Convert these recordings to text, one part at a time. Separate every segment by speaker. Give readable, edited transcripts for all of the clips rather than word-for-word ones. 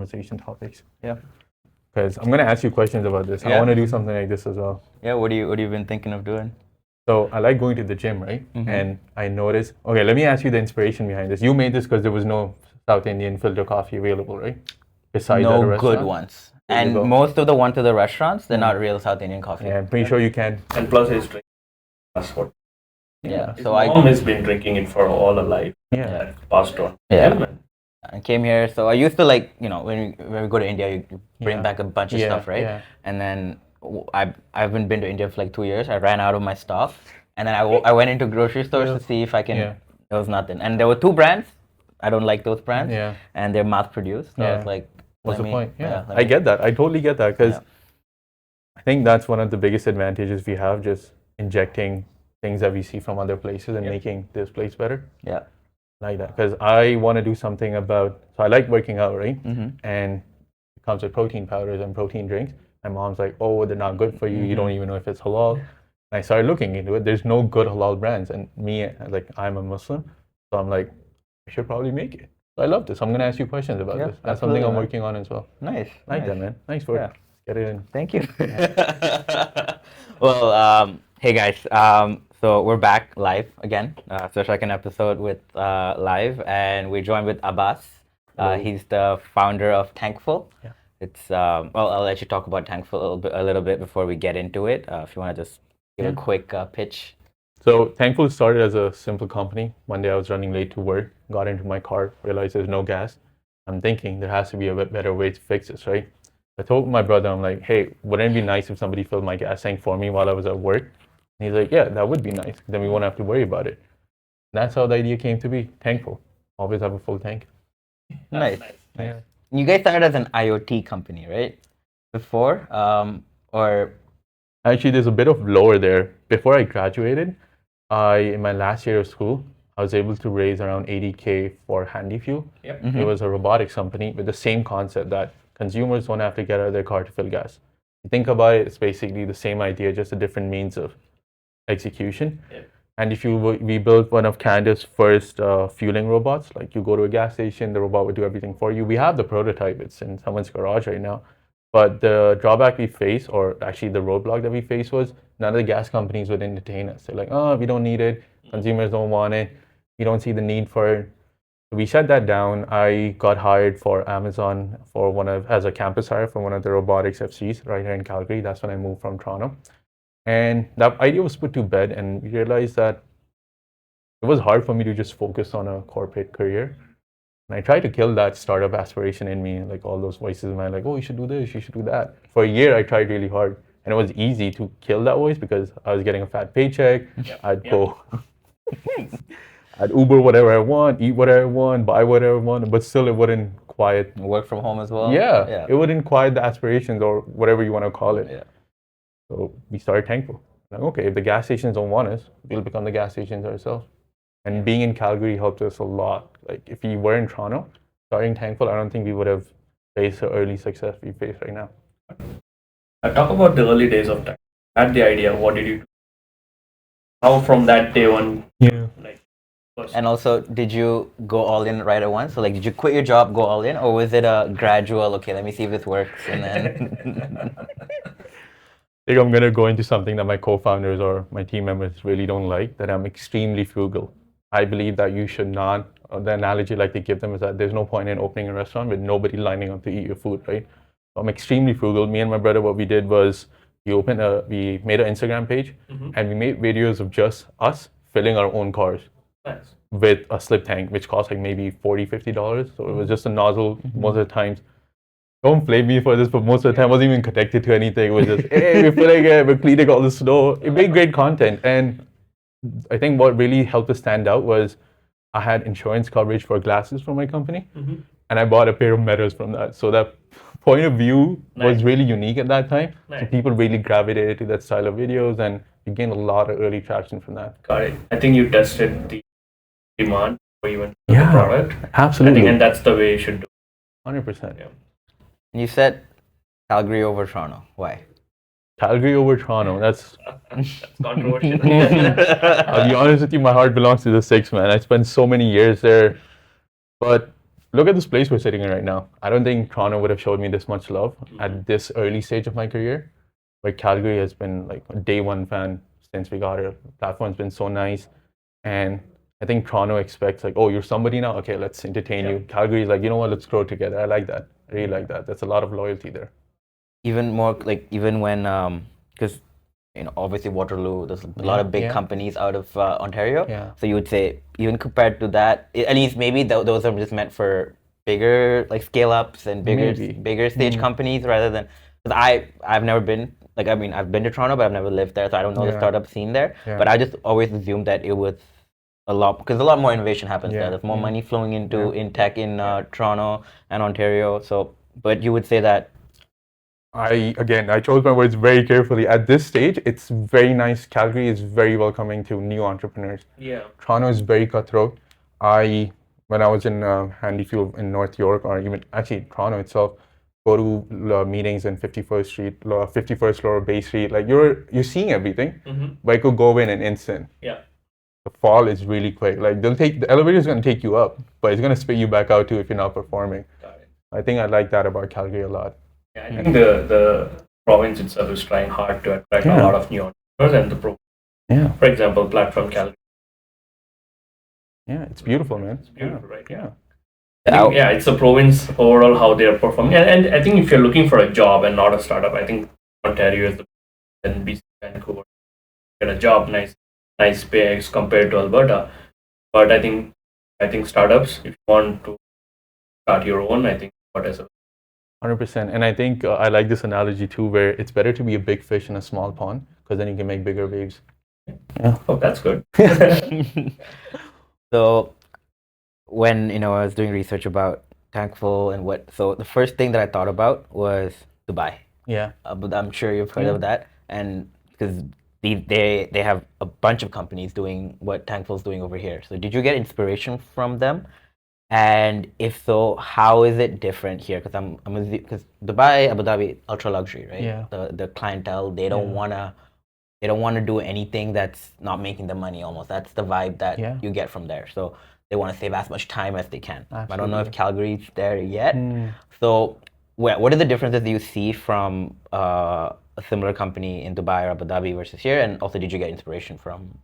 Speaker 1: conversation topics.
Speaker 2: Yeah.
Speaker 1: Because I'm going to ask you questions about this. I
Speaker 2: Yeah.
Speaker 1: want to do something like this as well.
Speaker 2: Yeah. What have you been thinking of doing?
Speaker 1: So I like going to the gym, right? And I noticed, okay, let me ask you the inspiration behind this. You made this because there was no South Indian filter coffee available, right? Besides at a
Speaker 2: No
Speaker 1: restaurant.
Speaker 2: good ones.
Speaker 1: There you
Speaker 2: And
Speaker 1: go.
Speaker 2: most of the ones to the restaurants, they're not real South Indian coffee.
Speaker 1: Yeah, I'm pretty sure you can.
Speaker 3: And plus, he's drinking. That's what.
Speaker 2: Yeah.
Speaker 3: His
Speaker 2: So
Speaker 3: mom has been drinking it for all her life.
Speaker 1: Yeah.
Speaker 3: That passed on.
Speaker 2: Yeah. I came here, so I used to like, when we go to India, you bring back a bunch of stuff, right?
Speaker 1: Yeah.
Speaker 2: And then I haven't been to India for like 2 years. I ran out of my stuff, and then I went into grocery stores to see if I can.
Speaker 1: Yeah.
Speaker 2: There was nothing, and there were 2 brands. I don't like those brands.
Speaker 1: Yeah.
Speaker 2: And they're mass produced. So I was like,
Speaker 1: what's the point? Yeah.
Speaker 2: let
Speaker 1: I
Speaker 2: me-
Speaker 1: get that. I totally get that because I think that's one of the biggest advantages we have, just injecting things that we see from other places and making this place better.
Speaker 2: Yeah.
Speaker 1: Like that, because I want to do something about, so I like working out, right? And it comes with protein powders and protein drinks. My mom's like, oh, they're not good for you. You don't even know if it's halal. And I started looking into it. There's no good halal brands. And me, like, I'm a Muslim. So I'm like, I should probably make it. So I love this. I'm going to ask you questions about this. That's something I'm working on as well.
Speaker 2: Nice.
Speaker 1: Like that, man. Nice work.
Speaker 2: Yeah.
Speaker 1: Get it in.
Speaker 2: Thank you. Well, hey guys. So we're back live again. So second episode with live, and we're joined with Abbas. He's the founder of TankFull.
Speaker 1: Yeah.
Speaker 2: It's well, I'll let you talk about TankFull a little bit before we get into it. If you want to just give a quick pitch.
Speaker 1: So TankFull started as a simple company. One day I was running late to work, got into my car, realized there's no gas. I'm thinking there has to be a better way to fix this, right? I told my brother, I'm like, hey, wouldn't it be nice if somebody filled my gas tank for me while I was at work? And he's like, yeah, that would be nice. Then we won't have to worry about it. That's how the idea came to be. TankFull. Always have a full tank.
Speaker 2: Nice.
Speaker 1: Yeah.
Speaker 2: You guys started as an IoT company, right? Before, or
Speaker 1: Actually, there's a bit of lore there. Before I graduated, in my last year of school, I was able to raise around 80K for Handy Fuel.
Speaker 3: Yep.
Speaker 1: It was a robotics company with the same concept that consumers don't have to get out of their car to fill gas. You think about it, it's basically the same idea, just a different means of execution.
Speaker 3: Yep.
Speaker 1: And we built one of Canada's first fueling robots. Like you go to a gas station, the robot would do everything for you. We have the prototype, it's in someone's garage right now. But the drawback we face, or actually the roadblock that we faced, was none of the gas companies would entertain us. They're like, oh, we don't need it. Consumers don't want it. We don't see the need for it. We shut that down. I got hired for Amazon as a campus hire for one of the robotics FCs right here in Calgary. That's when I moved from Toronto. And that idea was put to bed, and we realized that it was hard for me to just focus on a corporate career. And I tried to kill that startup aspiration in me, like all those voices in my like, oh, you should do this, you should do that. For a year, I tried really hard. And it was easy to kill that voice because I was getting a fat paycheck. I'd go, I'd Uber whatever I want, eat whatever I want, buy whatever I want, but still it wouldn't quiet.
Speaker 2: work from home as well.
Speaker 1: It wouldn't quiet the aspirations or whatever you want to call it.
Speaker 2: Yeah.
Speaker 1: So we started TankFull. Like, okay, if the gas stations don't want us, we'll become the gas stations ourselves. And being in Calgary helped us a lot. Like if we were in Toronto, starting TankFull, I don't think we would have faced the early success we face right now.
Speaker 3: Talk about the early days of time. Had the idea. What did you do? How from that day on?
Speaker 1: Yeah.
Speaker 3: Like. First.
Speaker 2: And also, did you go all in right at once? So like, did you quit your job, go all in, or was it a gradual, okay, let me see if this works, and then...
Speaker 1: I think I'm going to go into something that my co-founders or my team members really don't like, that I'm extremely frugal. I believe that you should not, the analogy like they give them is that there's no point in opening a restaurant with nobody lining up to eat your food, right? So I'm extremely frugal. Me and my brother, what we did was we made an Instagram page and we made videos of just us filling our own cars.
Speaker 3: Nice.
Speaker 1: With a slip tank, which cost like maybe $40, $50. So it was just a nozzle most of the times. Don't blame me for this, but most of the time I wasn't even connected to anything. It was just, hey, we're filling it, we're cleaning all the snow. It made great content. And I think what really helped us stand out was I had insurance coverage for glasses for my company. And I bought a pair of mirrors from that. So that point of view was really unique at that time. So people really gravitated to that style of videos, and we gained a lot of early traction from that.
Speaker 3: Got it. I think you tested the demand for even the product.
Speaker 1: Absolutely.
Speaker 3: I think, and that's the way you should do
Speaker 1: 100%.
Speaker 3: Yeah.
Speaker 2: You said Calgary over Toronto. Why?
Speaker 1: Calgary over Toronto. That's
Speaker 3: controversial.
Speaker 1: I'll be honest with you, my heart belongs to the Six, man. I spent so many years there. But look at this place we're sitting in right now. I don't think Toronto would have showed me this much love at this early stage of my career. Where Calgary has been like a day one fan since we got it. Platform's been so nice, and I think Toronto expects like, oh, you're somebody now. Okay, let's entertain you. Calgary is like, you know what? Let's grow together. I like that. I really like that. That's a lot of loyalty there.
Speaker 2: Even more like even when because obviously Waterloo, there's a lot of big companies out of Ontario.
Speaker 1: Yeah.
Speaker 2: So you would say even compared to that, at least maybe those are just meant for bigger like scale ups and bigger stage companies rather than because I've never been like I mean I've been to Toronto but I've never lived there, so I don't know the startup scene there.
Speaker 1: Yeah.
Speaker 2: But I just always assumed that it was a lot because a lot more innovation happens there. There's more money flowing into in tech in Toronto and Ontario. So but you would say that
Speaker 1: I chose my words very carefully. At this stage, it's very nice. Calgary is very welcoming to new entrepreneurs.
Speaker 3: Yeah.
Speaker 1: Toronto is very cutthroat. When I was in Handy Fuel in North York, or even actually Toronto itself, go to meetings in 51st Street, 51st floor of Bay Street. Like you're seeing everything, but it could go in an instant.
Speaker 3: Yeah.
Speaker 1: The fall is really quick. Like the elevator is going to take you up, but it's going to spit you back out too if you're not performing.
Speaker 3: Got it.
Speaker 1: I think I like that about Calgary a lot.
Speaker 3: Yeah, I think the province itself is trying hard to attract a lot of new entrepreneurs and for example, platform Calgary.
Speaker 1: Yeah, it's beautiful, man.
Speaker 3: It's beautiful, right?
Speaker 1: Yeah.
Speaker 3: Yeah, it's a province overall how they are performing, and I think if you're looking for a job and not a startup, I think Ontario is the and BC, Vancouver get a job, nice pay compared to Alberta. But I think startups, if you want to start your own, I think what is a
Speaker 1: 100%. And I think I like this analogy too, where it's better to be a big fish in a small pond because then you can make bigger waves.
Speaker 3: Yeah. Oh, that's good.
Speaker 2: So when I was doing research about TankFull and so the first thing that I thought about was Dubai.
Speaker 1: Yeah.
Speaker 2: But I'm sure you've heard of that, and because they have a bunch of companies doing what TankFull's doing over here. So did you get inspiration from them? And if so, how is it different here? Because Dubai, Abu Dhabi, ultra luxury, right?
Speaker 1: Yeah.
Speaker 2: The clientele, they don't wanna do anything that's not making them money. Almost that's the vibe that you get from there. So they want to save as much time as they can.
Speaker 1: Absolutely.
Speaker 2: I don't know if Calgary's there yet. So what are the differences that you see from a similar company in Dubai or Abu Dhabi versus here? And also, did you get inspiration from?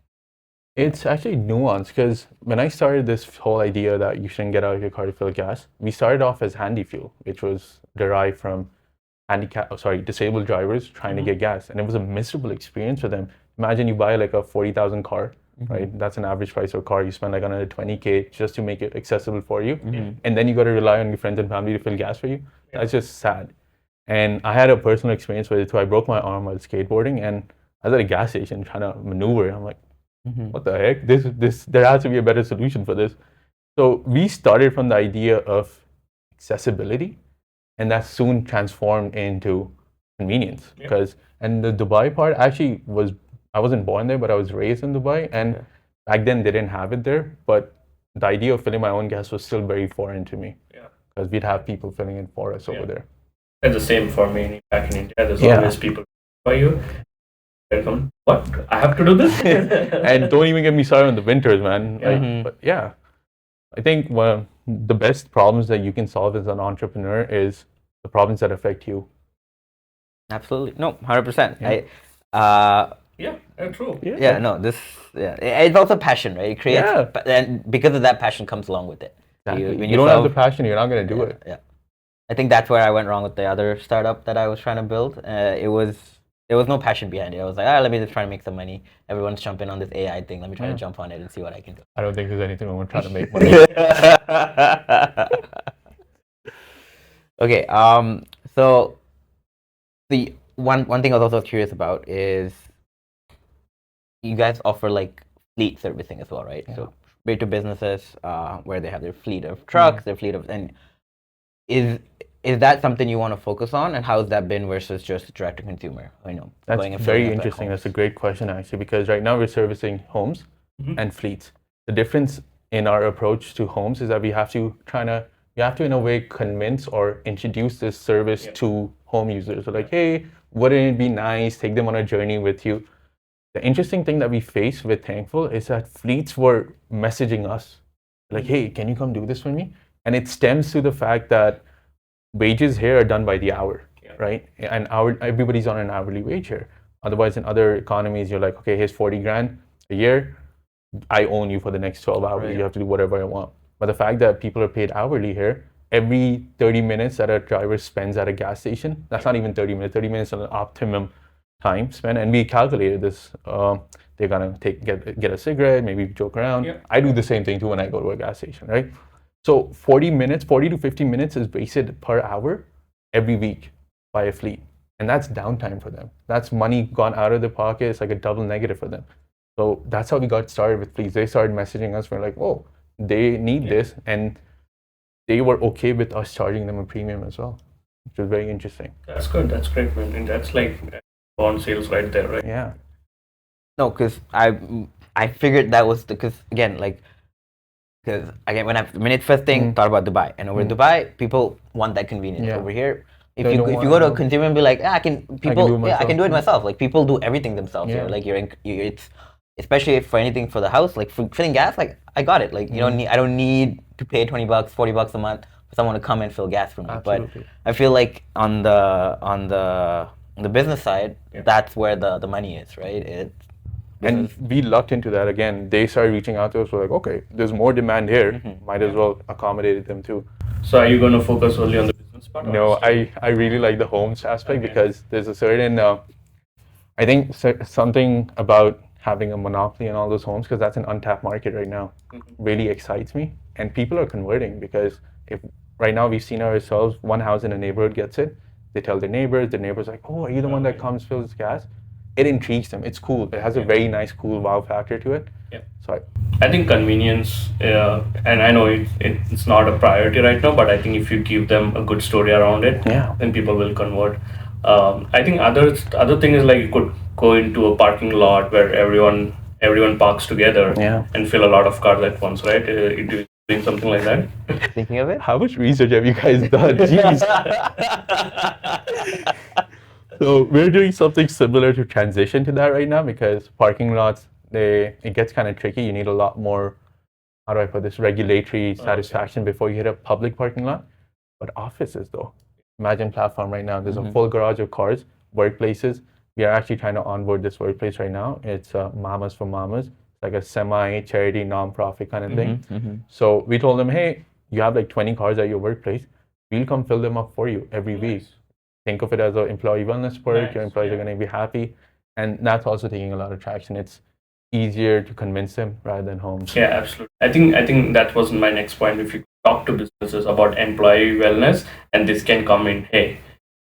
Speaker 1: It's actually nuanced because when I started this whole idea that you shouldn't get out of your car to fill gas, we started off as Handy Fuel, which was derived from disabled drivers trying to get gas. And it was a miserable experience for them. Imagine you buy like a 40,000 car, right? That's an average price of a car. You spend like another 20K just to make it accessible for you. And then you got to rely on your friends and family to fill gas for you. That's just sad. And I had a personal experience with it too. I broke my arm while skateboarding and I was at a gas station trying to maneuver. I'm like, what the heck? There has to be a better solution for this. So we started from the idea of accessibility, and that soon transformed into convenience. And the Dubai part actually I wasn't born there, but I was raised in Dubai, and back then they didn't have it there. But the idea of filling my own gas was still very foreign to me. Because we'd have people filling it for us over there.
Speaker 3: It's the same for me back in India. There's always people for you. Welcome. What? I have to do this?
Speaker 1: And don't even get me started on the winters, man. But I think one of the best problems that you can solve as an entrepreneur is the problems that affect you.
Speaker 2: Absolutely. No, 100%.
Speaker 3: True.
Speaker 2: It's also passion, right? It creates, and because of that, passion comes along with it.
Speaker 1: Exactly. When you don't have the passion, you're not going to do it.
Speaker 2: Yeah. I think that's where I went wrong with the other startup that I was trying to build. There was no passion behind it. I was like, let me just try to make some money. Everyone's jumping on this AI thing. Let me try to jump on it and see what I can do.
Speaker 1: I don't think there's anything wrong with trying to make money.
Speaker 2: Okay. So the one thing I was also curious about is you guys offer like fleet servicing as well, right? So straight to businesses where they have their fleet of trucks, their fleet of is that something you want to focus on, and how has that been versus just direct to consumer?
Speaker 1: That's very interesting. That's a great question actually, because right now we're servicing homes and fleets. The difference in our approach to homes is that we have to in a way convince or introduce this service to home users. So like, hey, wouldn't it be nice? Take them on a journey with you. The interesting thing that we faced with TankFull is that fleets were messaging us like, hey, can you come do this for me? And it stems to the fact that wages here are done by the hour, right? And everybody's on an hourly wage here. Otherwise, in other economies, you're like, okay, here's 40 grand a year. I own you for the next 12 hours.
Speaker 2: Right.
Speaker 1: You have to do whatever I want. But the fact that people are paid hourly here, every 30 minutes that a driver spends at a gas station, that's not even 30 minutes. 30 minutes is an optimum time spent. And we calculated this. They're gonna get a cigarette, maybe joke around.
Speaker 3: Yeah.
Speaker 1: I do the same thing too when I go to a gas station, right? So 40 to 50 minutes is wasted per hour every week by a fleet. And that's downtime for them. That's money gone out of their pocket. It's like a double negative for them. So that's how we got started with fleets. They started messaging us. We're like, oh, they need this. And they were okay with us charging them a premium as well, which was very interesting.
Speaker 3: That's good. That's great, man. And that's like bond sales right there, right?
Speaker 1: Yeah.
Speaker 2: No, because I figured that was because again, like, because again, when it first thing thought about Dubai, and over in Dubai, people want that convenience.
Speaker 1: Yeah.
Speaker 2: Over here, if
Speaker 1: They
Speaker 2: you
Speaker 1: don't
Speaker 2: if you
Speaker 1: want
Speaker 2: go to a
Speaker 1: help.
Speaker 2: consumer and be like, I can
Speaker 1: do it myself.
Speaker 2: myself. Like people do everything themselves.
Speaker 1: Yeah.
Speaker 2: Here. Like it's especially for anything for the house, like for filling gas. Like I got it. Like you don't need I don't need to pay $20, $40 a month for someone to come and fill gas for me.
Speaker 1: Absolutely.
Speaker 2: But I feel like on the business side, that's where the money is, right?
Speaker 1: And we lucked into that again. They started reaching out to us. We're like, okay, there's more demand here. Might as well accommodate them too.
Speaker 3: So are you going to focus only on the business part?
Speaker 1: No, I really like the homes aspect because there's a certain, I think something about having a monopoly on all those homes, because that's an untapped market right now, really excites me. And people are converting because if right now we've seen ourselves, one house in a neighborhood gets it, they tell their neighbors like, oh, are you the one that comes, fills gas? It intrigues them. It's cool. It has a very nice, cool wow factor to it.
Speaker 3: Yeah.
Speaker 1: So
Speaker 3: I think convenience, and I know it's not a priority right now, but I think if you give them a good story around it, then people will convert. I think other thing is like you could go into a parking lot where everyone parks together and fill a lot of cars at once, right? Doing something like that.
Speaker 2: Thinking of it?
Speaker 1: how much research have you guys done? Jeez. So we're doing something similar to transition to that right now because parking lots, it gets kind of tricky. You need a lot more, how do I put this, regulatory satisfaction before you hit a public parking lot. But offices though, imagine platform right now. There's a full garage of cars, workplaces. We are actually trying to onboard this workplace right now. It's Mamas for Mamas, like a semi-charity, non-profit kind of thing. So we told them, hey, you have like 20 cars at your workplace. We'll come fill them up for you every week. Think of it as an employee wellness perk. Your employees are going to be happy. And that's also taking a lot of traction. It's easier to convince them rather than homes.
Speaker 3: Yeah, absolutely. I think that was my next point. If you talk to businesses about employee wellness, and this can come in, hey,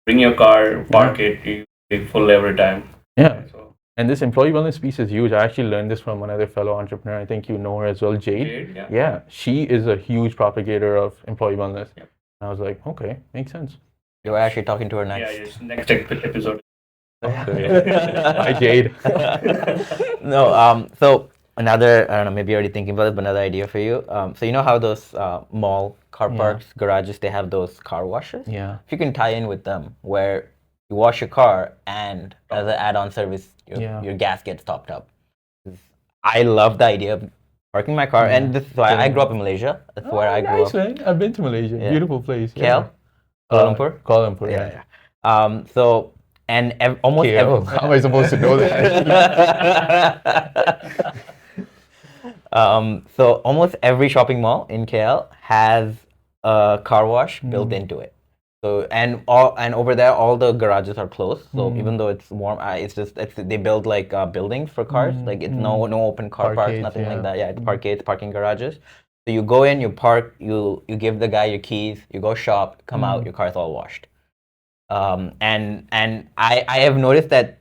Speaker 3: bring your car, park it, you be full every time.
Speaker 1: Yeah.
Speaker 3: So,
Speaker 1: and this employee wellness piece is huge. I actually learned this from another fellow entrepreneur. I think you know her as well, Jade. Yeah. She is a huge propagator of employee wellness.
Speaker 3: Yep.
Speaker 1: And I was like, okay, makes sense.
Speaker 2: You were actually talking to her next.
Speaker 3: Yeah, yes, next episode.
Speaker 1: Hi, Jade.
Speaker 2: No, so another, I don't know, maybe you're already thinking about it, but another idea for you. So you know how those mall car parks, garages, they have those car washes?
Speaker 1: Yeah.
Speaker 2: If you can tie in with them where you wash your car and as an add-on service, your gas gets topped up. I love the idea of parking my car, and this is why I grew up in Malaysia. That's where I grew up.
Speaker 1: Man. I've been to Malaysia.
Speaker 2: Yeah.
Speaker 1: Beautiful place.
Speaker 2: KL? Kuala Lumpur?
Speaker 1: Kuala Lumpur, yeah.
Speaker 2: So, and almost
Speaker 1: KL. How am I supposed to know that?
Speaker 2: So almost every shopping mall in KL has a car wash built into it. So and over there all the garages are closed. So even though it's warm, they build like buildings for cars. Like it's no open car parks, nothing like that. Yeah, it's parkades, parking garages. So you go in, you park, you give the guy your keys, you go shop, come out, your car's all washed. And I have noticed that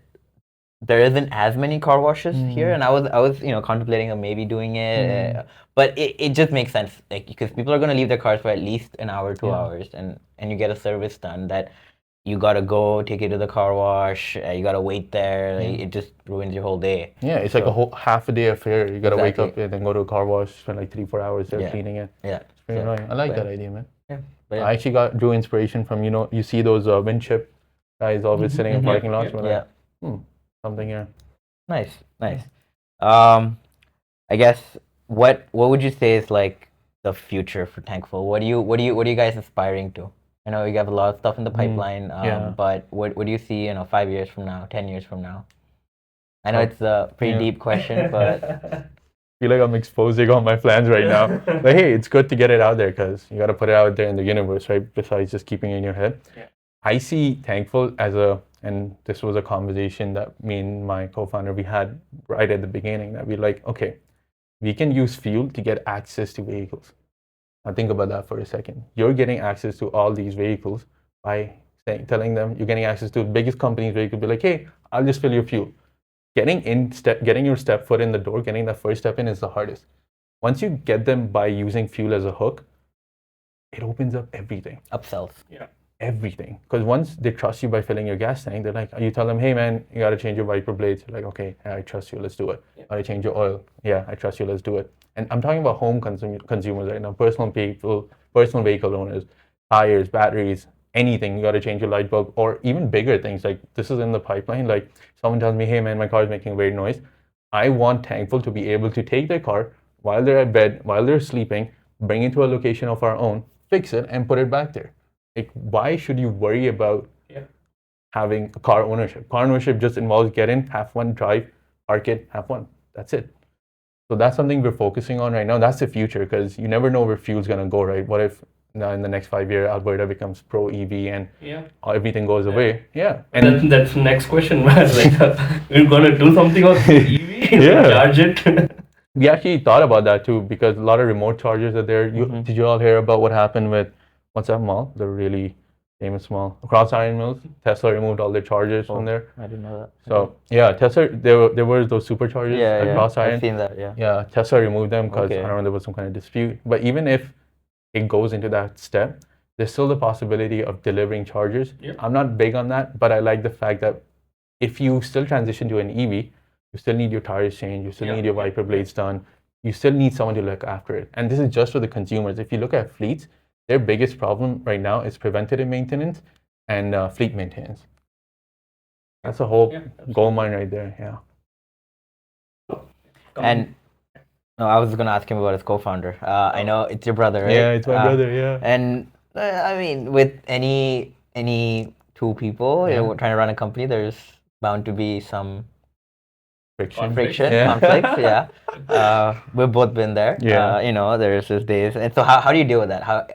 Speaker 2: there isn't as many car washes here, and I was contemplating of maybe doing it, but it just makes sense, like, because people are gonna leave their cars for at least an hour, 2 hours, and you get a service done that you gotta go take it to the car wash, you gotta wait there, like, it just ruins your whole day.
Speaker 1: Yeah, it's like a whole half a day affair. You gotta wake up and then go to a car wash, spend like 3-4 hours there cleaning it.
Speaker 2: Yeah,
Speaker 1: It's pretty annoying. I like that idea, man.
Speaker 2: Yeah,
Speaker 1: I actually drew inspiration from, you see those wind chip guys always sitting in parking lots. Something here.
Speaker 2: Nice. I guess what would you say is like the future for TankFull? What are you guys aspiring to? I know you have a lot of stuff in the pipeline,
Speaker 1: yeah.
Speaker 2: but what do you see, 5 years from now, 10 years from now? I know
Speaker 1: Oh,
Speaker 2: it's a pretty
Speaker 1: yeah.
Speaker 2: deep question, but
Speaker 1: I feel like I'm exposing all my plans right now. But hey, it's good to get it out there because you got to put it out there in the universe, right? Besides just keeping it in your head.
Speaker 3: Yeah.
Speaker 1: I see TankFull as and this was a conversation that me and my co-founder, we had right at the beginning, that we're like, okay, we can use fuel to get access to vehicles. Now think about that for a second. You're getting access to all these vehicles by telling them you're getting access to the biggest companies where you could be like, hey, I'll just fill your fuel. Getting your step foot in the door, getting that first step in is the hardest. Once you get them by using fuel as a hook, it opens up everything.
Speaker 2: upsells.
Speaker 3: Yeah.
Speaker 1: Everything. Because once they trust you by filling your gas tank, they're like, you tell them, hey man, you got to change your wiper blades. You're like, okay, I trust you, let's do it.
Speaker 3: Yeah.
Speaker 1: Got to change your oil. Yeah, I trust you, let's do it. And I'm talking about home consumers right now, personal people, personal vehicle owners, tires, batteries, anything. You got to change your light bulb, or even bigger things. Like this is in the pipeline. Like someone tells me, hey man, my car is making weird noise. I want TankFull to be able to take their car while they're at bed, while they're sleeping, bring it to a location of our own, fix it, and put it back there. Like, why should you worry about having a car ownership? Car ownership just involves get in, have fun, drive, park it, have fun. That's it. So that's something we're focusing on right now. That's the future, because you never know where fuel's gonna go, right? What if now in the next 5 years Alberta becomes pro EV and everything goes away? Yeah.
Speaker 3: And that's the next question was like, we're gonna do something on EV, charge it.
Speaker 1: We actually thought about that too, because a lot of remote chargers are there. Did you all hear about what happened with what's that mall? The really famous mall across Iron Mills. Tesla removed all their chargers from there.
Speaker 2: I didn't know that.
Speaker 1: So yeah, Tesla, there were those superchargers across Iron.
Speaker 2: I've seen that.
Speaker 1: Yeah, Tesla removed them because
Speaker 2: Okay.
Speaker 1: I don't know, there was some kind of dispute. But even if it goes into that step, there's still the possibility of delivering chargers. I'm not big on that, but I like the fact that if you still transition to an EV, you still need your tires changed, you still need your wiper blades done, you still need someone to look after it. And this is just for the consumers. If you look at fleets, their biggest problem right now is preventative maintenance and fleet maintenance. That's a whole gold mine right there. Yeah.
Speaker 2: And no, I was gonna ask him about his co-founder. I know it's your brother, right?
Speaker 1: Yeah, it's my brother. Yeah.
Speaker 2: And I mean, with any two people trying to run a company, there's bound to be some
Speaker 1: Friction.
Speaker 2: conflicts. Yeah. We've both been there.
Speaker 1: Yeah.
Speaker 2: There's these days. And so how do you deal with that? How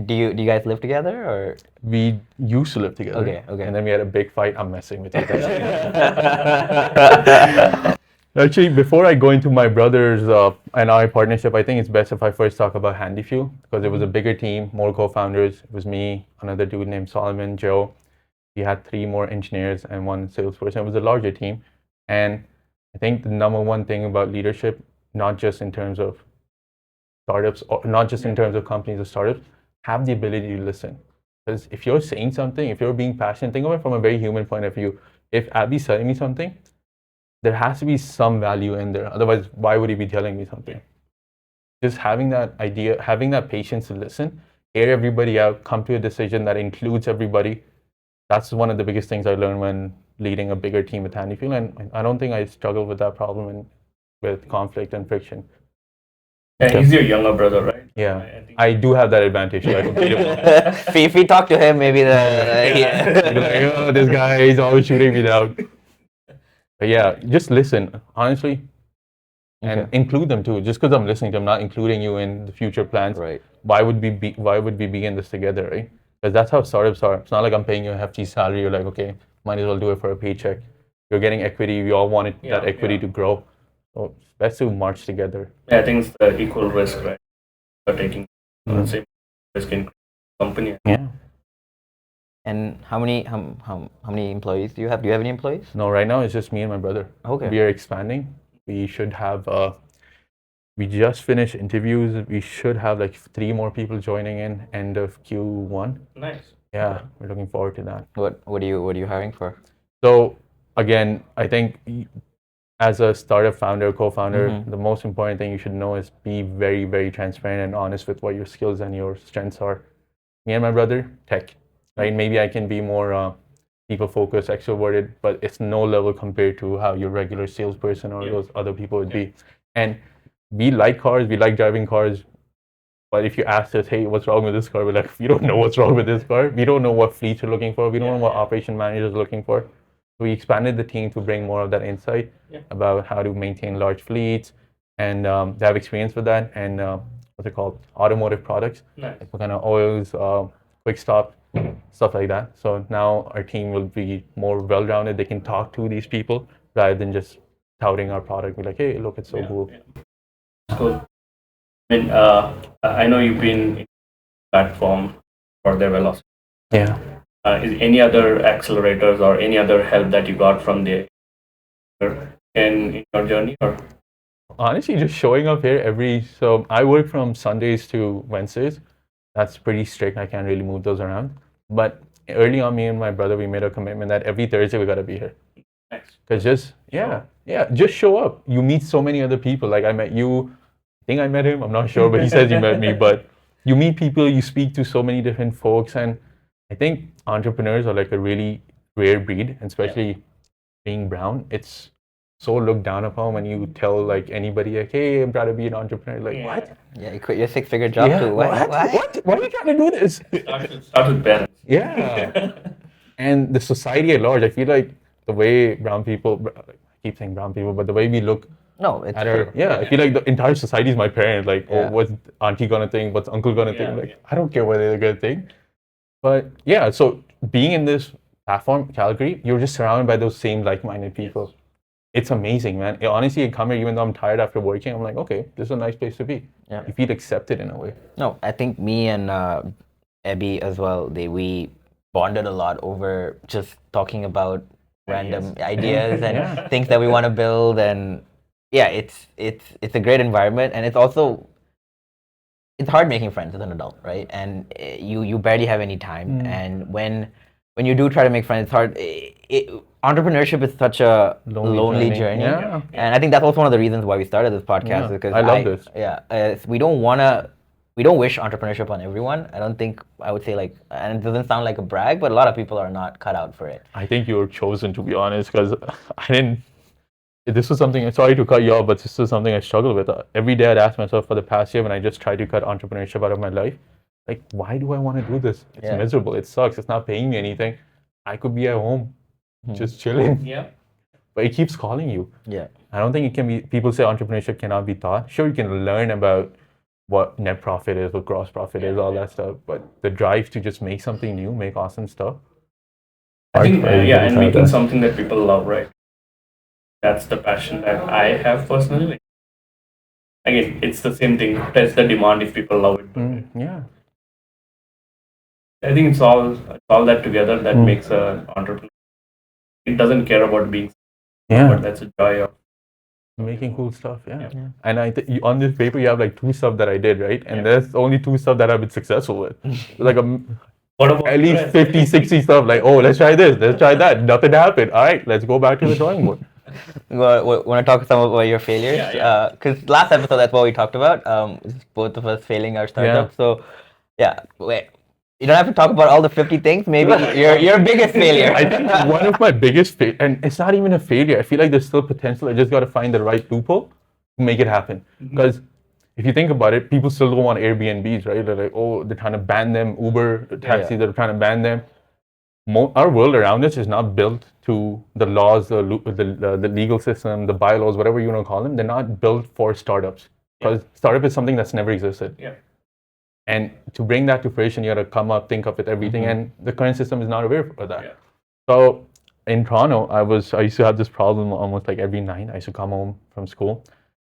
Speaker 2: do you guys live together, or?
Speaker 1: We used to live together.
Speaker 2: Okay.
Speaker 1: And then we had a big fight. I'm messing with you. Actually, before I go into my brother's and I partnership, I think it's best if I first talk about Handy Fuel, because it was a bigger team, more co-founders. It was me, another dude named Solomon, Joe. We had 3 more engineers and 1 salesperson. It was a larger team. And I think the number one thing about leadership, not just in terms of startups, or not just in terms of companies or startups, have the ability to listen. Because if you're saying something, if you're being passionate, think of it from a very human point of view. If Abby's telling me something, there has to be some value in there. Otherwise, why would he be telling me something? Just having that idea, having that patience to listen, hear everybody out, come to a decision that includes everybody. That's one of the biggest things I learned when leading a bigger team with Handy Fuel. And I don't think I struggled with that problem with conflict and friction.
Speaker 3: Yeah, he's your younger brother, right?
Speaker 1: Yeah, I do have that advantage. So I can beat him.
Speaker 2: If we talk to him, maybe
Speaker 1: Like, oh, this guy is always shooting me down. But yeah, just listen, honestly, and include them too. Just because I'm listening to them, not including you in the future plans.
Speaker 2: Right.
Speaker 1: Why would we begin this together, right? Because that's how startups are. It's not like I'm paying you a hefty salary. You're like, okay, might as well do it for a paycheck. You're getting equity. We all wanted that equity to grow. So it's best to march together.
Speaker 3: Yeah, I think it's the equal risk, right? You're taking the same risk in company.
Speaker 1: Yeah.
Speaker 2: And how many employees do you have? Do you have any employees?
Speaker 1: No, right now it's just me and my brother.
Speaker 2: Okay.
Speaker 1: We are expanding. We should have. We just finished interviews. We should have like 3 more people joining in end of Q1.
Speaker 3: Nice.
Speaker 1: Yeah, we're looking forward to that.
Speaker 2: What are you hiring for?
Speaker 1: So again, I think as a startup founder, co-founder, the most important thing you should know is be very, very transparent and honest with what your skills and your strengths are. Me and my brother, tech, right? Maybe I can be more people-focused, extroverted, but it's no level compared to how your regular salesperson or those other people would be. And we like cars, we like driving cars. But if you ask us, hey, what's wrong with this car? We're like, we don't know what's wrong with this car. We don't know what fleets are looking for. We don't know what operation managers are looking for. We expanded the team to bring more of that insight about how to maintain large fleets, and they have experience with that. And what's it called? Automotive products, like what kind of oils, quick stop, stuff like that. So now our team will be more well-rounded. They can talk to these people rather than just touting our product. Be like, hey, look, it's so cool.
Speaker 3: Cool. I mean, I know you've been in platform for their velocity.
Speaker 1: Yeah.
Speaker 3: Is any other accelerators or any other help that you got from the in your journey, or
Speaker 1: Honestly, just showing up here so I work from Sundays to Wednesdays. That's pretty strict. I can't really move those around. But early on, me and my brother, we made a commitment that every Thursday we gotta be here. Because just just show up. You meet so many other people. Like I met you. I think I met him. I'm not sure, but he says he met me. But you meet people. You speak to so many different folks, and I think entrepreneurs are like a really rare breed, and especially being brown. It's so looked down upon when you tell like anybody like, hey, I'm trying to be an entrepreneur. Like what?
Speaker 2: Yeah, you quit your 6-figure job too. What?
Speaker 1: Why are you trying to do this?
Speaker 3: Start with parents.
Speaker 1: Yeah. And the society at large, I feel like the way brown people, I keep saying brown people, but the way we look
Speaker 2: it's
Speaker 1: at our, I feel like the entire society is my parents. Like, oh, what's auntie gonna think? What's uncle gonna think? Like, I don't care what they're gonna think. But yeah, so being in this platform, Calgary, you're just surrounded by those same like-minded people. It's amazing, man. Honestly, I come here even though I'm tired after working. I'm like, okay, this is a nice place to be.
Speaker 2: Yeah.
Speaker 1: You feel accepted in a way.
Speaker 2: No, I think me and Abby as well, we bonded a lot over just talking about random ideas and things that we want to build. And yeah, it's a great environment, and it's hard making friends as an adult, right? And you barely have any time. And when you do try to make friends, it's hard. Entrepreneurship is such a lonely journey.
Speaker 1: Yeah.
Speaker 2: And I think that's also one of the reasons why we started this podcast, because
Speaker 1: I love this.
Speaker 2: Yeah, we don't wish entrepreneurship on everyone. I would say, like, and it doesn't sound like a brag, but a lot of people are not cut out for it.
Speaker 1: I think you were chosen, to be honest, because this was something, sorry to cut you off, but this was something I struggled with. Every day I'd ask myself for the past year when I just tried to cut entrepreneurship out of my life, like, why do I want to do this? It's miserable. It sucks. It's not paying me anything. I could be at home just chilling.
Speaker 3: Yeah.
Speaker 1: But it keeps calling you.
Speaker 2: Yeah.
Speaker 1: I don't think it can be, people say entrepreneurship cannot be taught. Sure, you can learn about what net profit is, what gross profit is, all that stuff. But the drive to just make something new, make awesome stuff.
Speaker 3: I think, and making something that people love, right? That's the passion that I have personally. Again, it's the same thing. Test the demand if people love it.
Speaker 1: Yeah.
Speaker 3: I think it's all that together that makes an entrepreneur. It doesn't care about being, but that's a joy of
Speaker 1: making cool stuff. Yeah. And I think on this paper you have like 2 stuff that I did, right? And there's only 2 stuff that I've been successful with. Like at least 50, 60 stuff. Like, oh, let's try this, let's try that. Nothing happened. All right, let's go back to the drawing board.
Speaker 2: Want to talk some about your failures? Because last episode, that's what we talked about. Both of us failing our startup. So, wait. You don't have to talk about all the 50 things. Maybe your biggest failure.
Speaker 1: I think one of my biggest and it's not even a failure. I feel like there's still potential. I just got to find the right loophole to make it happen. Because if you think about it, people still don't want Airbnbs, right? They're like, oh, they're trying to ban them. Uber taxis, they're trying to ban them. Our world around us is not built to the laws, the legal system, the bylaws, whatever you want to call them. They're not built for startups. Because startup is something that's never existed.
Speaker 3: Yeah.
Speaker 1: And to bring that to fruition, you got to come up, think of it, everything. And the current system is not aware of that. Yeah. So in Toronto, I used to have this problem almost like every night. I used to come home from school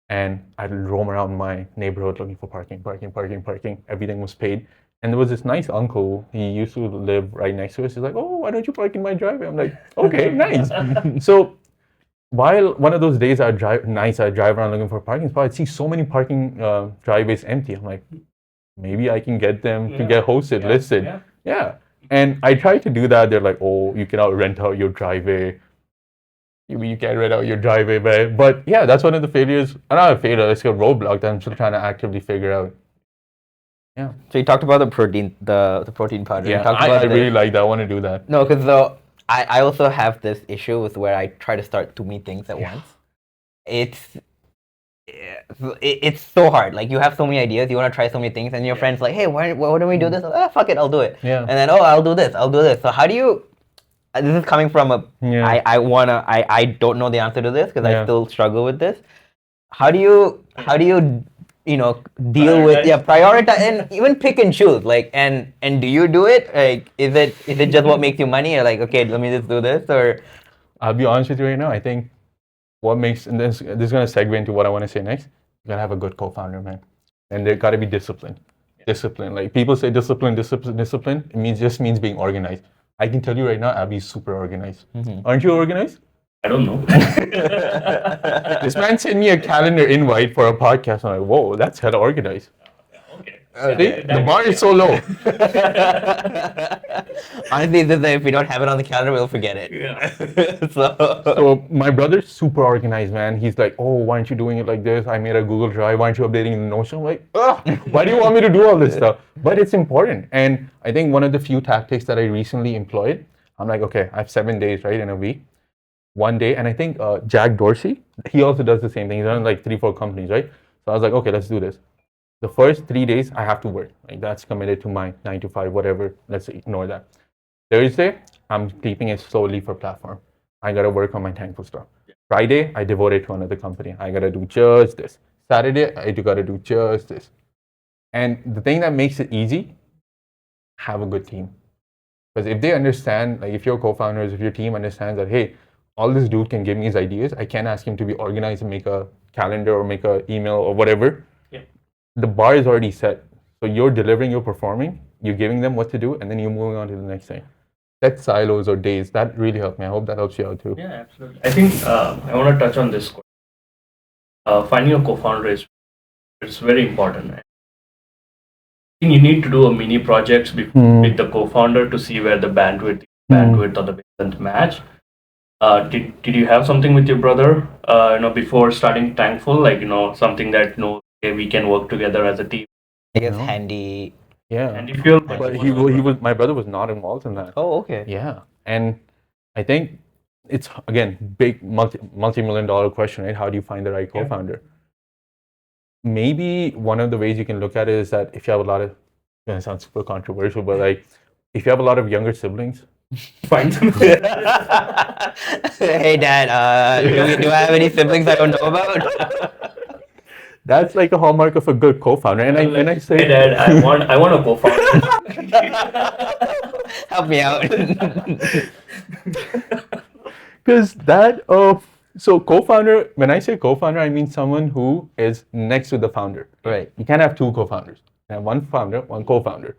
Speaker 1: and I'd roam around my neighborhood looking for parking. Everything was paid. And there was this nice uncle. He used to live right next to us. He's like, oh, why don't you park in my driveway? I'm like, okay, nice. So while one of those days I'd drive around looking for a parking spot, I'd see so many parking driveways empty. I'm like, maybe I can get them to get hosted, listed. Yeah. And I tried to do that. They're like, oh, you cannot rent out your driveway. You can't rent out your driveway. But yeah, that's one of the failures. Not a failure, it's a roadblock that I'm still trying to actively figure out. Yeah.
Speaker 2: So you talked about the protein powder.
Speaker 1: Yeah, I really like that. I want to do that.
Speaker 2: No, because I also have this issue with where I try to start too many things at once. it's so hard. Like you have so many ideas, you want to try so many things, and your friend's like, "Hey, why don't we do this?" Fuck it, I'll do it.
Speaker 1: Yeah.
Speaker 2: And then, oh, I'll do this, I'll do this. So how do you? This is coming from a.
Speaker 1: Yeah.
Speaker 2: I don't know the answer to this because I
Speaker 1: Yeah.
Speaker 2: still struggle with this. How do you deal with prioritize and even pick and choose, like, and do you do it, like, is it just what makes you money, or like, okay, let me just do this, or
Speaker 1: I'll be honest with you right now. I think what makes, and this is going to segue into what I want to say next. You gotta have a good co-founder, man, and they gotta be disciplined. Discipline. Like people say, discipline. It means being organized. I can tell you right now, Abby's super organized. Aren't you organized?
Speaker 3: I don't know.
Speaker 1: This man sent me a calendar invite for a podcast. I'm like, whoa, that's hella organized.
Speaker 3: Okay.
Speaker 1: The bar is so low.
Speaker 2: honestly, if we don't have it on the calendar, we'll forget it.
Speaker 3: Yeah.
Speaker 1: So my brother's super organized, man. He's like, oh, why aren't you doing it like this? I made a Google Drive. Why aren't you updating the Notion? I'm like, why do you want me to do all this stuff? But it's important. And I think one of the few tactics that I recently employed, I'm like, okay, I have 7 days, right, in a week. One day, and I think Jack Dorsey, he also does the same thing. He's done like 3-4 companies, right? So I was like, okay, let's do this. The first 3 days, I have to work. Like that's committed to my 9 to 5, whatever. Let's ignore that. Thursday, I'm keeping it solely for platform. I gotta work on my TankFull stuff. Friday, I devote it to another company. I gotta do just this. Saturday, I gotta do just this. And the thing that makes it easy, have a good team. Because if they understand, like if your co-founders, if your team understands that, hey, all this dude can give me his ideas, I can't ask him to be organized and make a calendar or make an email or whatever.
Speaker 3: Yeah.
Speaker 1: The bar is already set. So you're delivering, you're performing, you're giving them what to do, and then you're moving on to the next thing. Set silos or days. That really helped me. I hope that helps you out too.
Speaker 3: Yeah, absolutely. I think I want to touch on this. Finding a co-founder is very important. I think you need to do a mini projects with the co-founder to see where the bandwidth or the doesn't match. Did you have something with your brother, before starting TankFull, like, something that, okay, we can work together as a team?
Speaker 2: I guess handy.
Speaker 1: Yeah.
Speaker 3: And if you're,
Speaker 1: But he was, my brother was not involved in that.
Speaker 2: Oh, okay.
Speaker 1: Yeah. And I think it's, again, big multi-million dollar question, right? How do you find the right co-founder? Maybe one of the ways you can look at it is that if you have a lot of, it's going to sound super controversial, but like if you have a lot of younger siblings,
Speaker 3: find some.
Speaker 2: Hey, Dad, do I have any siblings I don't know about?
Speaker 1: That's like a hallmark of a good co-founder. And I say,
Speaker 3: Hey, Dad, I want a co-founder.
Speaker 2: Help me out.
Speaker 1: because that, so co-founder, when I say co-founder, I mean someone who is next to the founder.
Speaker 2: Right.
Speaker 1: You can't have two co-founders. You can have one founder, one co-founder.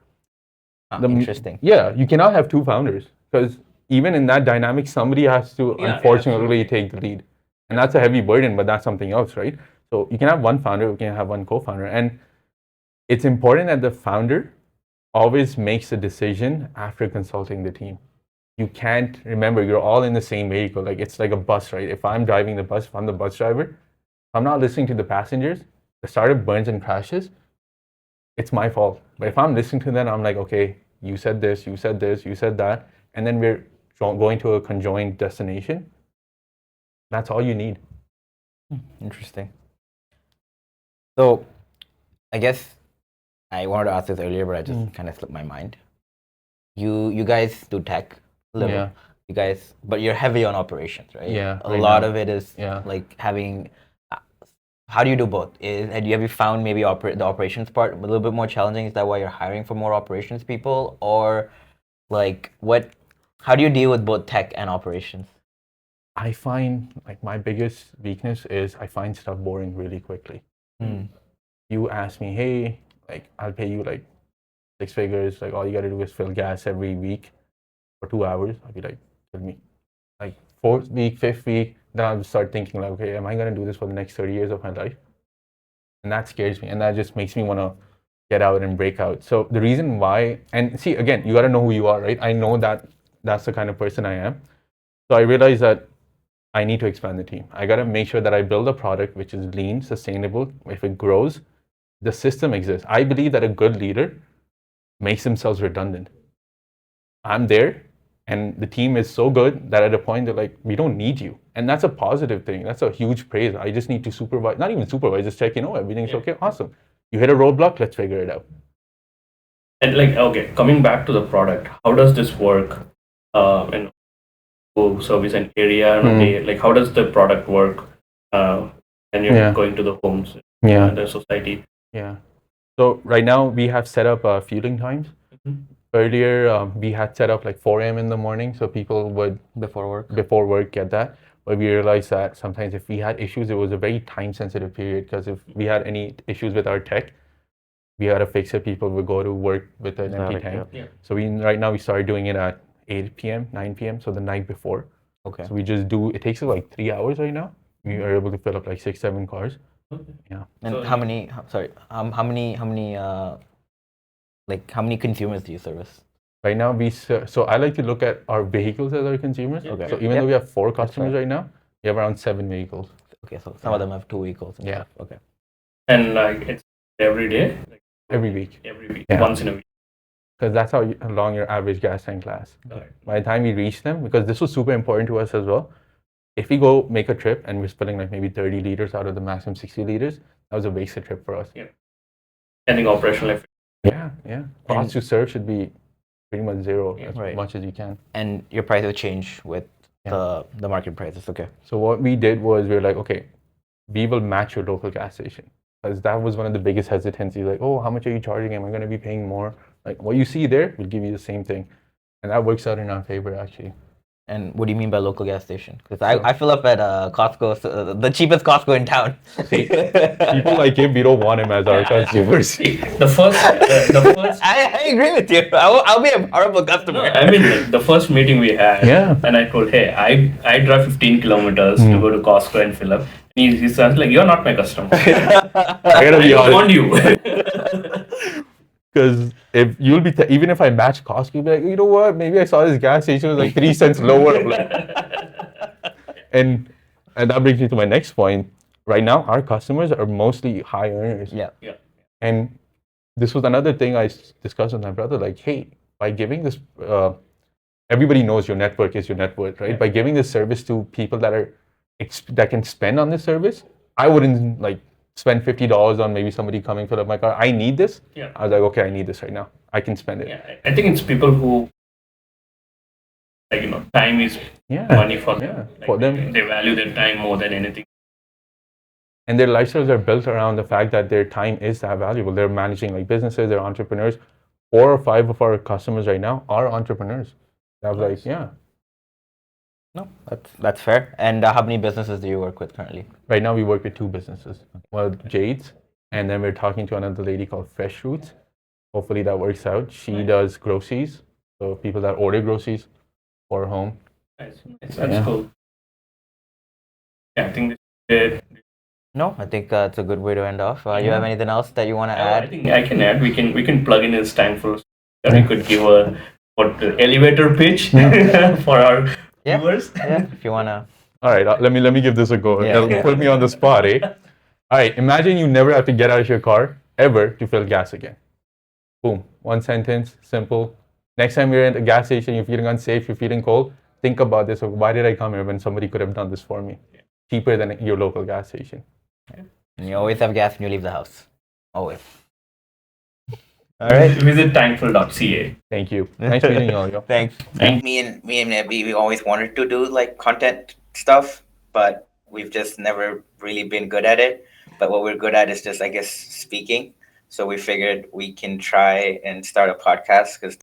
Speaker 2: Interesting.
Speaker 1: Yeah, you cannot have two founders because even in that dynamic, somebody has to unfortunately take the lead. And that's a heavy burden, but that's something else, right? So you can have one founder, you can have one co-founder. And it's important that the founder always makes a decision after consulting the team. You can't, remember, you're all in the same vehicle. Like it's like a bus, right? If I'm driving the bus, if I'm the bus driver, if I'm not listening to the passengers, the startup burns and crashes, it's my fault. But if I'm listening to them, I'm like, okay, you said this, you said this, you said that, and then we're going to a conjoined destination. That's all you need.
Speaker 2: Interesting. So, I guess I wanted to ask this earlier, but I just kind of slipped my mind. You guys do tech a little.
Speaker 1: Yeah.
Speaker 2: You guys, but you're heavy on operations, right?
Speaker 1: Yeah.
Speaker 2: A lot of it is
Speaker 1: Yeah.
Speaker 2: like having. How do you do both? Have you found maybe the operations part a little bit more challenging? Is that why you're hiring for more operations people, or like what? How do you deal with both tech and operations?
Speaker 1: I find like my biggest weakness is I find stuff boring really quickly. You ask me, hey, like I'll pay you like 6 figures. Like all you got to do is fill gas every week for 2 hours. I'll be like, tell me, like 4th week, 5th week. Then I'll start thinking like, okay, am I gonna do this for the next 30 years of my life? And that scares me, and that just makes me want to get out and break out. So the reason why, and see, again, you got to know who you are, right? I know that that's the kind of person I am. So I realized that I need to expand the team. I got to make sure that I build a product which is lean, sustainable. If it grows, the system exists. I believe that a good leader makes themselves redundant. I'm there. And the team is so good that at a point they're like, we don't need you. And that's a positive thing. That's a huge praise. I just need to supervise, not even supervise, just check, everything's okay. Awesome. You hit a roadblock, let's figure it out.
Speaker 3: And like, okay, coming back to the product, how does this work? And service an area in a day? Like, how does the product work? And you're going to the homes, the society.
Speaker 1: Yeah. So right now we have set up fueling times. Earlier, we had set up like 4 a.m. in the morning, so people would
Speaker 2: Before work
Speaker 1: get that. But we realized that sometimes if we had issues, it was a very time-sensitive period, because if we had any issues with our tech, we had to fix it. People would go to work with an empty tank.
Speaker 3: Yeah.
Speaker 1: So right now we started doing it at 8 p.m., 9 p.m., so the night before.
Speaker 2: Okay.
Speaker 1: So we just it takes us like 3 hours right now. We are able to fill up like 6, 7 cars.
Speaker 3: Okay.
Speaker 1: Yeah.
Speaker 2: And
Speaker 3: So-
Speaker 2: how many consumers do you service?
Speaker 1: Right now, so I like to look at our vehicles as our consumers.
Speaker 3: Okay.
Speaker 1: So even though we have 4 customers right now, we have around 7 vehicles.
Speaker 2: Okay, so some of them have 2 vehicles. And
Speaker 1: Yeah.
Speaker 2: stuff. Okay.
Speaker 3: And like, it's every day? Like,
Speaker 1: Every week.
Speaker 3: every week,
Speaker 1: Yeah.
Speaker 3: once in a week.
Speaker 1: Because that's how long your average gas tank lasts.
Speaker 3: Got it.
Speaker 1: By the time we reach them, because this was super important to us as well, if we go make a trip and we're spilling like maybe 30 liters out of the maximum 60 liters, that was a wasted trip for us.
Speaker 3: I think operational efficiency.
Speaker 1: Yeah. Cost to serve should be pretty much zero,
Speaker 3: Yeah.
Speaker 1: as
Speaker 2: Right.
Speaker 1: much as you can.
Speaker 2: And your price will change with the market prices. Okay.
Speaker 1: So what we did was we were like, okay, we will match your local gas station. Because that was one of the biggest hesitancies. Like, oh, how much are you charging? Am I going to be paying more? Like, what you see there, we'll give you the same thing. And that works out in our favor, actually.
Speaker 2: And what do you mean by local gas station? Because I fill up at Costco, the cheapest Costco in town.
Speaker 1: People like him, we don't want him as our consumers.
Speaker 3: The first,
Speaker 2: I agree with you. I'll be a horrible customer.
Speaker 3: I mean, like, the first meeting we had,
Speaker 1: Yeah.
Speaker 3: and I told, hey, I drive 15 kilometers to go to Costco and fill up. And he says, like, you're not my customer.
Speaker 1: I gotta
Speaker 3: I
Speaker 1: be
Speaker 3: don't
Speaker 1: honest.
Speaker 3: want you.
Speaker 1: Because if you'll be, even if I match Costco, you'll be like, you know what? Maybe I saw this gas station was like 3 cents lower. I'm like, and that brings me to my next point. Right now, our customers are mostly high earners.
Speaker 2: Yeah.
Speaker 3: Yeah.
Speaker 1: And this was another thing I discussed with my brother. Like, hey, by giving this, everybody knows your network is your net worth, right?
Speaker 3: Yeah.
Speaker 1: By giving this service to people that can spend on this service, I wouldn't like spend $50 on maybe somebody coming fill up my car. I need this.
Speaker 3: Yeah.
Speaker 1: I was like, okay, I need this right now. I can spend it.
Speaker 3: Yeah, I think it's people who, like, time is
Speaker 1: Yeah.
Speaker 3: money for them.
Speaker 1: Yeah.
Speaker 3: Like,
Speaker 1: For them.
Speaker 3: They value their time more than anything.
Speaker 1: And their lifestyles are built around the fact that their time is that valuable. They're managing like businesses, they're entrepreneurs. 4 or 5 of our customers right now are entrepreneurs. I was like, yeah.
Speaker 2: No, that's fair. And how many businesses do you work with currently?
Speaker 1: Right now we work with 2 businesses. Well, Jade's, and then we're talking to another lady called Fresh Roots. Hopefully that works out. She
Speaker 3: Nice.
Speaker 1: does groceries, so people that order groceries for home.
Speaker 3: Nice. That's
Speaker 1: Yeah.
Speaker 3: cool. Yeah, I think this is it.
Speaker 2: No, I think it's a good way to end off. You have anything else that you want to
Speaker 3: I
Speaker 2: add?
Speaker 3: think I can add. We can plug in his TankFull. We could give a elevator pitch for our viewers.
Speaker 2: Yeah, if you want to.
Speaker 1: All right, let me give this a go.
Speaker 2: Yeah.
Speaker 1: It'll put me on the spot, eh? All right, imagine you never have to get out of your car ever to fill gas again. Boom, 1 sentence, simple. Next time you're at a gas station, you're feeling unsafe, you're feeling cold, think about this. Why did I come here when somebody could have done this for me? Cheaper than your local gas station.
Speaker 2: And you always have gas when you leave the house. Always. All right.
Speaker 3: Visit TankFull.ca.
Speaker 1: Thank you. Nice meeting you all, yo.
Speaker 2: Thanks.
Speaker 4: Me and Nebby, we always wanted to do like content stuff, but we've just never really been good at it. But what we're good at is just, I guess, speaking. So we figured we can try and start a podcast because